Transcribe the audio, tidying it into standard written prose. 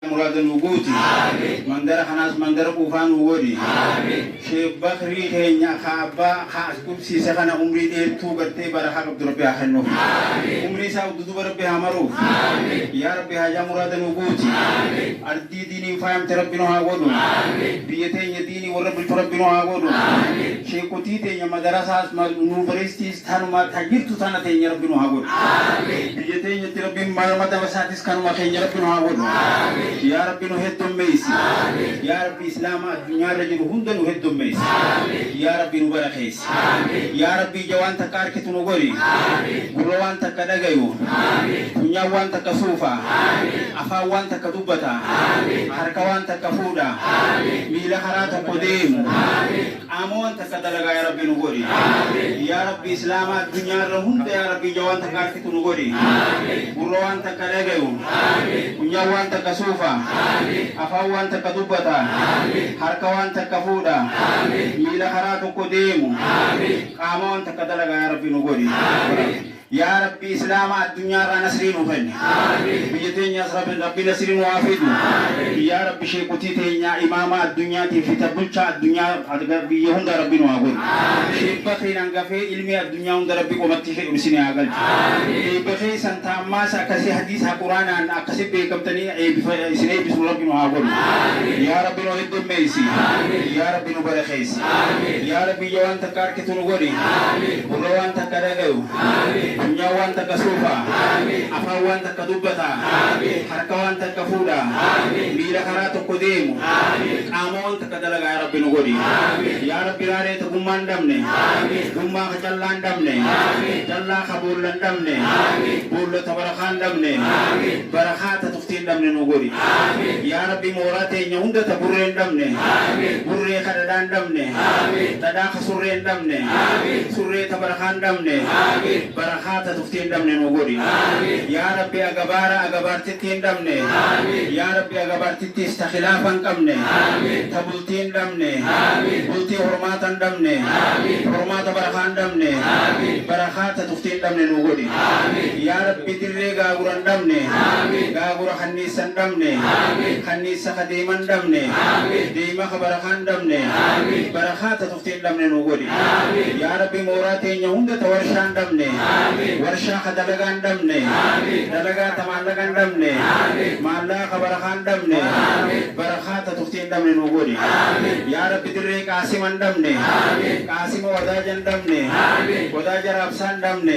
مراد الوجودي مندر خناس مندر قوفان وودي شيخ بكري هنيا خابا خاص كل سيسة خنا عمري دير تو قرتي برا خاب دربي آخنو عمري ساو دودو بربي همارو يا ربي هجا مراد الوجودي أردي ديني فاهم تربينو هاغودو بيتين يديني ورب تربينو هاغودو شيخ كتي تينيا مدرسة اسمه نوبريستي ستانو ما تغير تثانا تينيا ربينو هاغودو بيتين يتربي ما مدرسة كانوا ما تينيا ربينو هاغودو يا ربي نهدم ميسي يا ربي إسلام الدنيا رجل هندن نهدم ميسي يا ربي نبرخيس يا ربي جوان تكار كتنوغوري قروان تكدغيو دنيا وان تكسوفا أفاوان تكدوبتا حركوان تكفودا ميلا حرات قديم أموان تكدلغا يا ربي نغوري يا ربي إسلام الدنيا رهند يا ربي جوان تكار كتنوغوري قروان تكدغيو دنيا وان تكسوفا afawwan takka dubbata harkawwan takka fuudha miila karaa tokko deemu qaamawwan takka dalagaa yaa rabbi nu godhi yaa rabbi islaama addunyaarraa nasrii nu kenni biyya teenyaas rabbi nasrii nu haa fidu yaa rabbi sheekutii teenya imaama addunyaatiif fita bulchaa addunyaa biyya hunda rabbi nu haa godhi sheebbakeen hangafee ilmi addunyaa hunda rabbi qomatti fedhu isin haa galchu eebbakee santaammaas akkasii hadiisa quraanaan akkasii beekamtanii isin eebbisu rabbi nu haa godhi yaa rabbi nu heddummeeysi yaa rabbi nu barakeeysi yaa rabbi ija waan takka harkitu nu godhi gurra waan takka dhagayu dunya waan takka suufa afaan waan takka dubbata harka waan takka fuudha miila karaa tokko deemu qaama waan takka dalagaa yaa rabbi nu godhi yaa rabbi raaree tagummaa hin dhabne gummaa ka callaa hin dhabne callaa ka boolla hin dhabne boollota barakaa hin dhabne barakaa ta tuftii hin dhabne nu godhi yaa rabbi mooraa teenya hunda ta burree hin dhabne burree ka dhadhaa hin dhabne dhadhaa ka surree hin dhabne surree ta barakaa hin dhabne barakaa ta tuftii hin dhabne nu godhi yaa rabbi agabaartitti hin dhabne yaa rabbi agabaartittis ta khilaafa hin qabne ta bultii hin dhabne bultii hormaata hin dhabne hormaata barakaa hin dhabne barakaa ta tuftii hin dhabne nu godhi yaa rabbi dirree gaagura hin dhabne gaagura kanniisa hin dhabne kanniisa ka deema hin dhabne deema ka barakaa hin dhabne barakaa ta tuftii hin dhabne nu godhi yaa rabbi mooraa teenya hunda ta warshaa hin dhabne warshaa ka dalagaa hin dhabne dalagaa ta maallaqa hin dhabne maallaqa ka barakaa hin dhabne barakaa ta tuftii hin dhabne nu godhi yaa rabbi dirree qaasima hin dhabne qaasima wadaaja hin dhabne wadaaja raabsaa hin dhabne